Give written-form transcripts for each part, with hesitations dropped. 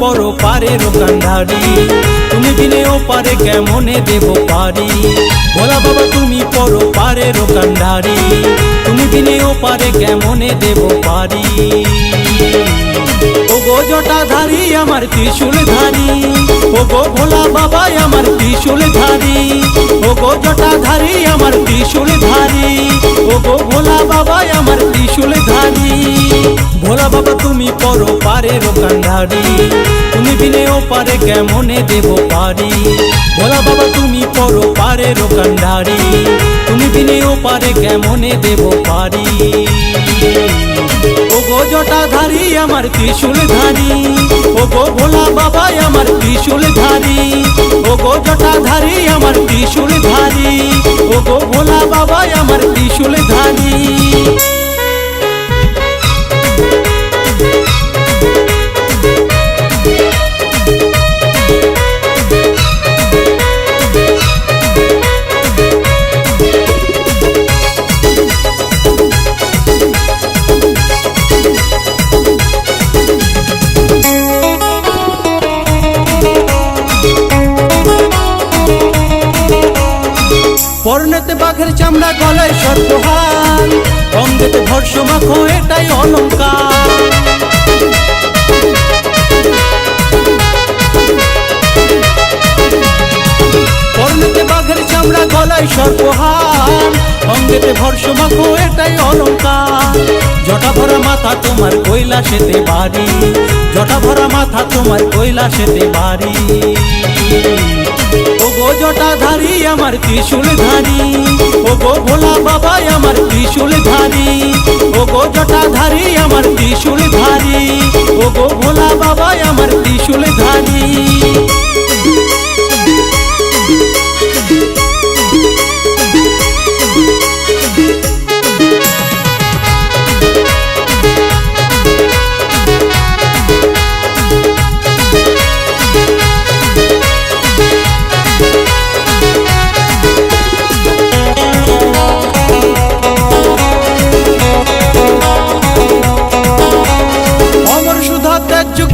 পরো পারের কান্ডারি, তুমি বিনে ও পারে কেমনে দেব পারি। ভোলা বাবা তুমি পরো পারের কান্ডারি, তুমি বিনে ও পারে কেমনে দেব পারি। ও গো জটাধারী আমার ত্রিশূল ধারী, ও গো ভোলা বাবা আমার ত্রিশূল ধারী, ও গো জটাধারী আমার ত্রিশূল ধারী, ও গো ভোলা বাবা আমার ত্রিশূল ধারী। ভোলা বাবা তুমি পরো পারের কান্ডারি, তুমি বিনে ও পারে কেমনে দেব পারি। ভোলা বাবা তুমি পরো পারের কান্ডারি, তুমি বিনে ও পারে কেমনে দেব পারি। ও গো জটাধারী আমার ত্রিশূল ধারী, ও গো ভোলা বাবা আমার ত্রিশূল ধারী, ও গো জটাধারী আমার ত্রিশূল ধারী, ও গো ভোলা বাবা আমার ত্রিশূল ধারী। পরনেতে বাঘের চামড়া গলায় সর্পহার, অঙ্গেতে ভর্ষ মাখো এটাই অলঙ্কার। পরনেতে বাঘের চামড়া গলায় সর্পহার, অঙ্গেতে ভর্ষ মাখো এটাই অলঙ্কার। জটা ভরা মাথা তোমার কৈলাসেতে বাড়ি, জটা ভরা মাথা তোমার কৈলাসেতে বাড়ি। ও গো জটাধারী আমার ত্রিশূল ধারী, ও গো ভোলা বাবা আমার ত্রিশূল ধারী, ও গো জটাধারী আমার ত্রিশূল ধারী, ও গো ভোলা বাবা আমার ত্রিশূল ধারী।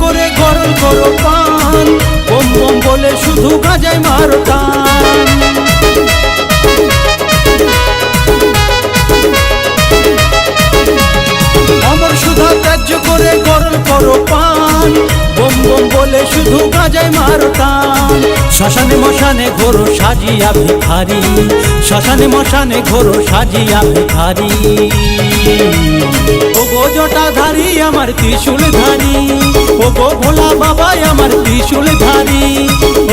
করে গরল করো পান, বম বম বলে শুধু গাজায় মারো টান। অমর সুধা ত্যায্য করে গরল করো পান, বম বম বলে শুধু গাজায় মারো টান। শ্মশানে মশানে ঘোরো সাজিয়া ভিখারি, শ্মশানে মশানে ঘোরো সাজিয়া ভিখারি। ও গো জটাধারী আমার ত্রিশূল ধারী, ও গো ভোলা বাবা আমার ত্রিশূল ধারী,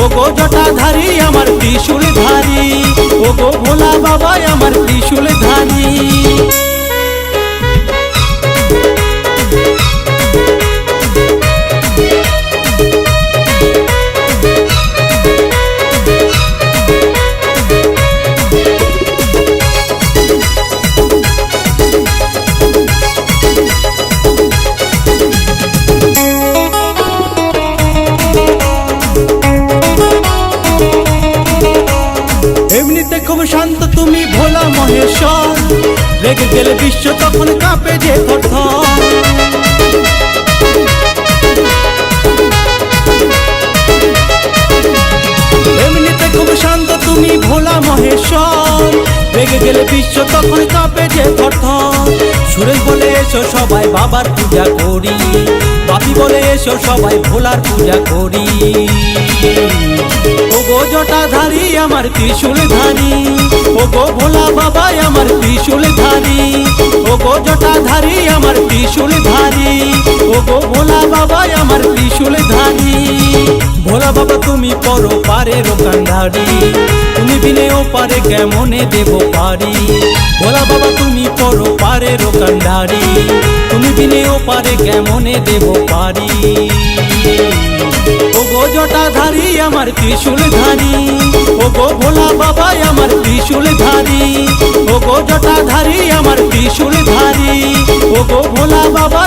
ও গো জটাধারী আমার ত্রিশূল ধারী, ও গো ভোলা বাবা আমার ত্রিশূল ধারী। এমনিতে খুব শান্ত তুমি ভোলা মহেশ্বর, রেগে গেলে বিশ্ব তখন কাঁপে যে থরথর। এমনিতে খুব শান্ত তুমি ভোলা মহেশ্বর, রেগে গেলে বিশ্ব তখন কাঁপে যে থরথর। সুরেশ বলে এসো সবাই বাবার পূজা করি, বাপি বলে এসো সবাই ভোলার পূজা করি। ও গো জটাধারী আমার ত্রিশূল ধারী, ও গো ভোলা বাবা আমার ত্রিশূল ধারী, ও গো জটাধারী আমার ত্রিশূল ধারী, ও গো ভোলা বাবা আমার ত্রিশূল ধারী। ভোলা বাবা তুমি পরো পারের কান্ডারি, তুমি বিনে ও পারে কেমনে দেব পারি। ভোলা বাবা তুমি পরো পারের কান্ডারি, তুমি বিনে ও পারে কেমনে দেব পারি। ও গো জটাধারী আমার ত্রিশূল ধারী, ও গো ভোলা বাবা আমার ত্রিশূল ধারী, ও গো জটাধারী আমার ত্রিশূল ধারী, ও গো ভোলা বাবা